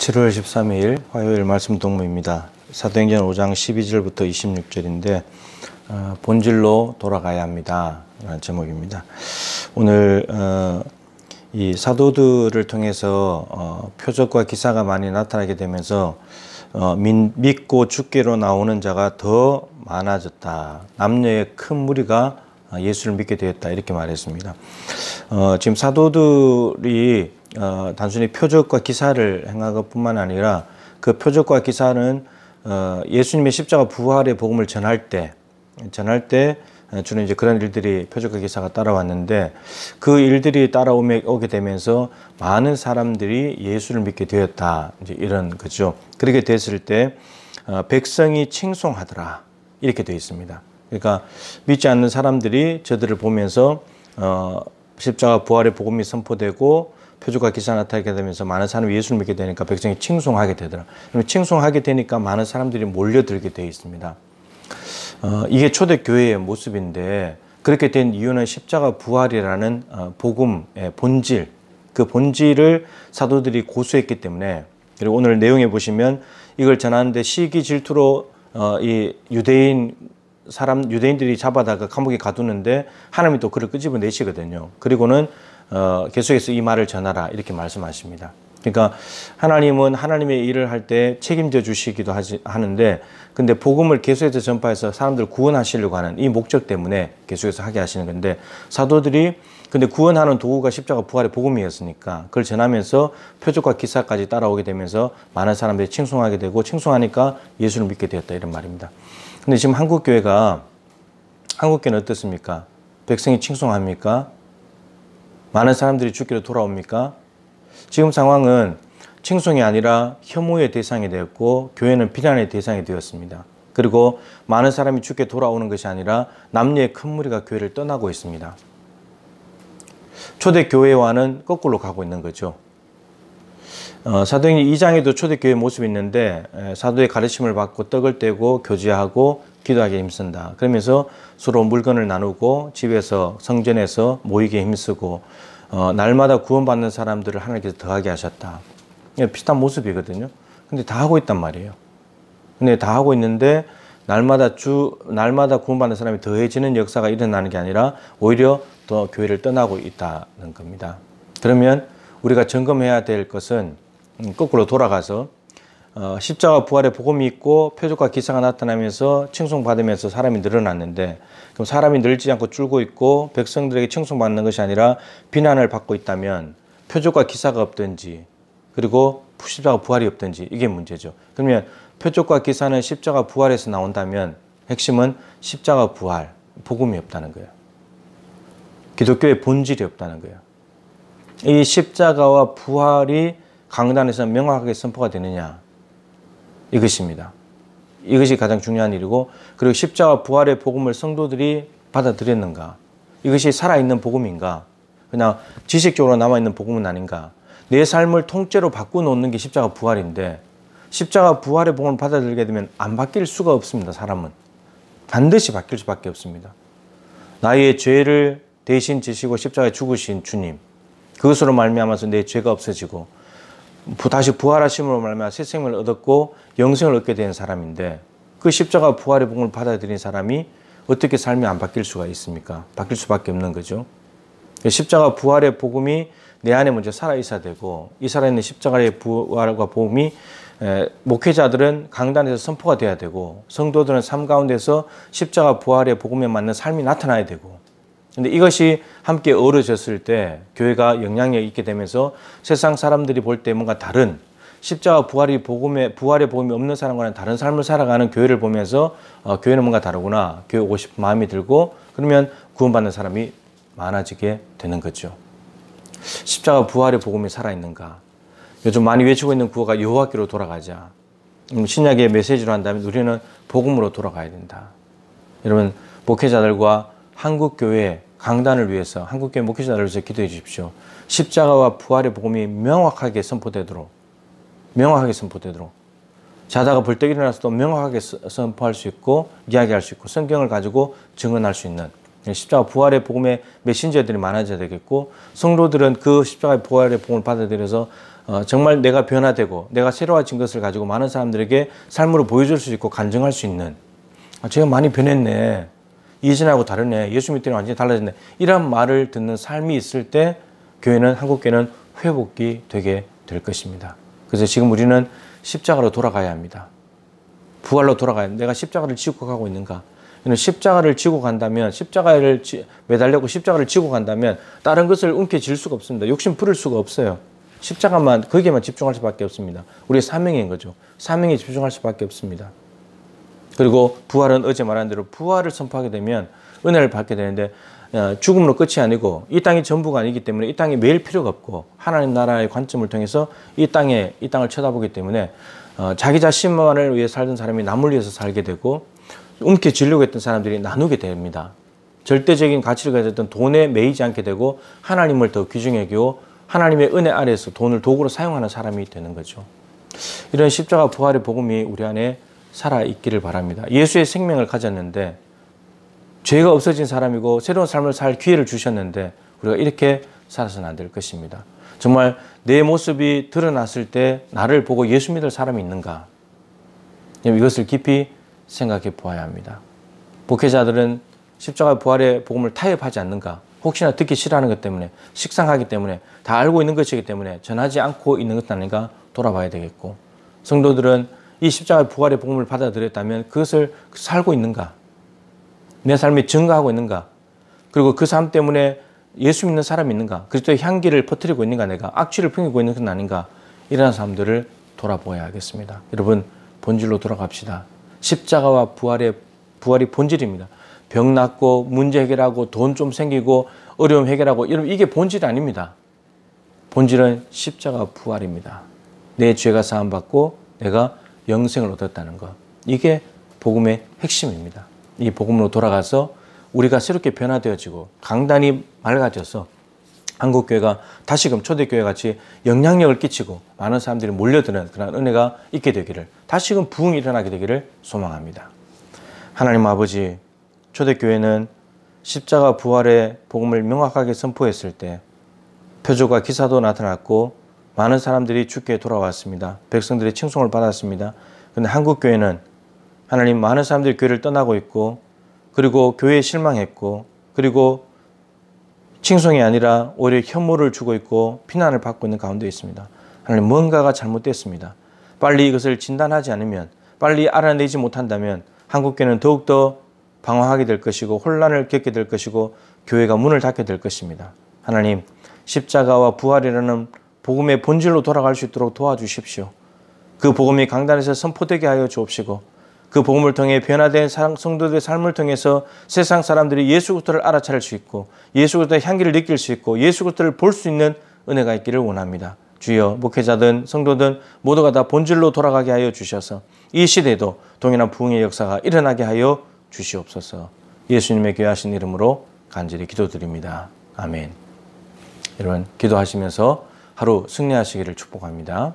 7월 13일 화요일 말씀 동무입니다. 사도행전 5장 12절부터 26절인데 본질로 돌아가야 합니다 라는 제목입니다. 오늘 이 사도들을 통해서 표적과 기사가 많이 나타나게 되면서 믿고 주께로 나오는 자가 더 많아졌다. 남녀의 큰 무리가 예수를 믿게 되었다. 이렇게 말했습니다. 지금 사도들이 단순히 표적과 기사를 행한 것뿐만 아니라 그 표적과 기사는 예수님의 십자가 부활의 복음을 전할 때 주는 이제 그런 일들이 표적과 기사가 따라왔는데 그 일들이 오게 되면서 많은 사람들이 예수를 믿게 되었다. 이제 이런 거죠. 그렇게 됐을 때 백성이 칭송하더라. 이렇게 되어 있습니다. 그러니까 믿지 않는 사람들이 저들을 보면서 십자가 부활의 복음이 선포되고 표적과 기사 나타나게 되면서 많은 사람이 예수를 믿게 되니까 백성이 칭송하게 되더라. 그러면 칭송하게 되니까 많은 사람들이 몰려들게 되어 있습니다. 이게 초대교회의 모습인데 그렇게 된 이유는 십자가 부활이라는 복음의 본질, 그 본질을 사도들이 고수했기 때문에, 그리고 오늘 내용에 보시면 이걸 전하는데 시기 질투로 이 유대인들이 잡아다가 감옥에 가두는데 하나님이 또 그를 끄집어내시거든요. 그리고는 계속해서 이 말을 전하라 이렇게 말씀하십니다. 그러니까 하나님은 하나님의 일을 할 때 책임져 주시기도 하는데 근데 복음을 계속해서 전파해서 사람들을 구원하시려고 하는 이 목적 때문에 계속해서 하게 하시는 건데 사도들이 근데 구원하는 도구가 십자가 부활의 복음이었으니까 그걸 전하면서 표적과 기사까지 따라오게 되면서 많은 사람들이 칭송하게 되고 칭송하니까 예수를 믿게 되었다 이런 말입니다. 근데 지금 한국교회는 어떻습니까? 백성이 칭송합니까? 많은 사람들이 주께로 돌아옵니까? 지금 상황은 칭송이 아니라 혐오의 대상이 되었고 교회는 비난의 대상이 되었습니다. 그리고 많은 사람이 주께 돌아오는 것이 아니라 남녀의 큰 무리가 교회를 떠나고 있습니다. 초대교회와는 거꾸로 가고 있는 거죠. 사도행전 2장에도 초대교회 모습이 있는데 사도의 가르침을 받고 떡을 떼고 교제하고 기도하기에 힘쓴다. 그러면서 서로 물건을 나누고 집에서 성전에서 모이기에 힘쓰고 날마다 구원받는 사람들을 하나님께서 더하게 하셨다. 비슷한 모습이거든요. 근데 다 하고 있단 말이에요. 근데 다 하고 있는데 날마다 구원받는 사람이 더해지는 역사가 일어나는 게 아니라 오히려 더 교회를 떠나고 있다는 겁니다. 그러면 우리가 점검해야 될 것은 거꾸로 돌아가서 십자가 부활의 복음이 있고 표적과 기사가 나타나면서 칭송받으면서 사람이 늘어났는데 그럼 사람이 늘지 않고 줄고 있고 백성들에게 칭송받는 것이 아니라 비난을 받고 있다면 표적과 기사가 없든지 그리고 십자가 부활이 없든지 이게 문제죠. 그러면 표적과 기사는 십자가 부활에서 나온다면 핵심은 십자가 부활, 복음이 없다는 거예요. 기독교의 본질이 없다는 거예요. 이 십자가와 부활이 강단에서 명확하게 선포가 되느냐 이것입니다. 이것이 가장 중요한 일이고 그리고 십자가 부활의 복음을 성도들이 받아들였는가 이것이 살아있는 복음인가 그냥 지식적으로 남아있는 복음은 아닌가 내 삶을 통째로 바꿔놓는 게 십자가 부활인데 십자가 부활의 복음을 받아들이게 되면 안 바뀔 수가 없습니다. 사람은 반드시 바뀔 수밖에 없습니다. 나의 죄를 대신 지시고 십자가에 죽으신 주님 그것으로 말미암아서 내 죄가 없어지고 다시 부활하심으로 말미암아 새 생명을 얻었고 영생을 얻게 된 사람인데 그 십자가 부활의 복음을 받아들인 사람이 어떻게 삶이 안 바뀔 수가 있습니까? 바뀔 수밖에 없는 거죠. 십자가 부활의 복음이 내 안에 먼저 살아있어야 되고 이 살아있는 십자가의 부활과 복음이 목회자들은 강단에서 선포가 돼야 되고 성도들은 삶 가운데서 십자가 부활의 복음에 맞는 삶이 나타나야 되고 근데 이것이 함께 어우러졌을 때 교회가 영향력이 있게 되면서 세상 사람들이 볼 때 뭔가 다른 십자가 부활의 복음이 없는 사람과는 다른 삶을 살아가는 교회를 보면서 교회는 뭔가 다르구나 교회 오고 싶은 마음이 들고 그러면 구원받는 사람이 많아지게 되는 거죠. 십자가 부활의 복음이 살아있는가 요즘 많이 외치고 있는 구호가 여호와께로 돌아가자. 신약의 메시지로 한다면 우리는 복음으로 돌아가야 된다. 여러분 목회자들과 한국교회 강단을 위해서 한국교회 목회자들을 위해서 기도해 주십시오. 십자가와 부활의 복음이 명확하게 선포되도록 자다가 벌떡 일어나서도 명확하게 선포할 수 있고 이야기할 수 있고 성경을 가지고 증언할 수 있는 십자가 부활의 복음의 메신저들이 많아져야 되겠고, 성도들은 그 십자가의 부활의 복음을 받아들여서 정말 내가 변화되고 내가 새로워진 것을 가지고 많은 사람들에게 삶으로 보여줄 수 있고 간증할 수 있는, 제가 많이 변했네, 이전하고 다르네, 예수 믿더니 완전히 달라졌네, 이런 말을 듣는 삶이 있을 때 교회는, 한국교회는 회복이 되게 될 것입니다. 그래서 지금 우리는 십자가로 돌아가야 합니다. 부활로 돌아가야 합니다. 내가 십자가를 지고 가고 있는가? 십자가를 지고 간다면, 십자가를 매달려고 십자가를 지고 간다면 다른 것을 움켜쥘 수가 없습니다. 욕심 부릴 수가 없어요. 십자가만, 거기에만 집중할 수밖에 없습니다. 우리의 사명인 거죠. 사명에 집중할 수밖에 없습니다. 그리고 부활은 어제 말한 대로 부활을 선포하게 되면 은혜를 받게 되는데, 죽음으로 끝이 아니고 이 땅이 전부가 아니기 때문에 이 땅에 매일 필요가 없고 하나님 나라의 관점을 통해서 이 땅을 쳐다보기 때문에 자기 자신만을 위해 살던 사람이 남을 위해서 살게 되고, 움켜쥐려고 했던 사람들이 나누게 됩니다. 절대적인 가치를 가졌던 돈에 매이지 않게 되고 하나님을 더 귀중히 여기고 하나님의 은혜 아래에서 돈을 도구로 사용하는 사람이 되는 거죠. 이런 십자가 부활의 복음이 우리 안에 살아있기를 바랍니다. 예수의 생명을 가졌는데, 죄가 없어진 사람이고 새로운 삶을 살 기회를 주셨는데 우리가 이렇게 살아서는 안 될 것입니다. 정말 내 모습이 드러났을 때 나를 보고 예수 믿을 사람이 있는가? 이것을 깊이 생각해 보아야 합니다. 목회자들은 십자가 부활의 복음을 타협하지 않는가? 혹시나 듣기 싫어하는 것 때문에, 식상하기 때문에, 다 알고 있는 것이기 때문에 전하지 않고 있는 것 아닌가 돌아봐야 되겠고, 성도들은 이 십자가 부활의 복음을 받아들였다면 그것을 살고 있는가? 내 삶에 증거하고 있는가? 그리고 그 삶 때문에 예수 믿는 사람이 있는가? 그리스도의 향기를 퍼뜨리고 있는가? 내가 악취를 풍기고 있는 건 아닌가? 이런 사람들을 돌아보아야 하겠습니다. 여러분, 본질로 돌아갑시다. 십자가와 부활이 본질입니다. 병 낫고 문제 해결하고 돈 좀 생기고 어려움 해결하고, 여러분, 이게 본질이 아닙니다. 본질은 십자가 부활입니다. 내 죄가 사함받고 내가 영생을 얻었다는 것. 이게 복음의 핵심입니다. 이 복음으로 돌아가서 우리가 새롭게 변화되어지고 강단이 맑아져서 한국교회가 다시금 초대교회 같이 영향력을 끼치고 많은 사람들이 몰려드는 그런 은혜가 있게 되기를, 다시금 부흥이 일어나게 되기를 소망합니다. 하나님 아버지, 초대교회는 십자가 부활의 복음을 명확하게 선포했을 때 표적과 기사도 나타났고 많은 사람들이 주께 돌아왔습니다. 백성들의 칭송을 받았습니다. 그런데 한국교회는 하나님, 많은 사람들이 교회를 떠나고 있고, 그리고 교회에 실망했고, 그리고 칭송이 아니라 오히려 혐오를 주고 있고 비난을 받고 있는 가운데 있습니다. 하나님, 뭔가가 잘못됐습니다. 빨리 이것을 진단하지 않으면, 빨리 알아내지 못한다면 한국교회는 더욱더 방황하게 될 것이고 혼란을 겪게 될 것이고 교회가 문을 닫게 될 것입니다. 하나님, 십자가와 부활이라는 복음의 본질로 돌아갈 수 있도록 도와주십시오. 그 복음이 강단에서 선포되게 하여 주옵시고, 그 복음을 통해 변화된 성도들의 삶을 통해서 세상 사람들이 예수 그리스도를 알아차릴 수 있고 예수 그리스도의 향기를 느낄 수 있고 예수 그리스도를 볼 수 있는 은혜가 있기를 원합니다. 주여, 목회자든 성도든 모두가 다 본질로 돌아가게 하여 주셔서 이 시대에도 동일한 부흥의 역사가 일어나게 하여 주시옵소서. 예수님의 귀하신 이름으로 간절히 기도드립니다. 아멘. 여러분, 기도하시면서 하루 승리하시기를 축복합니다.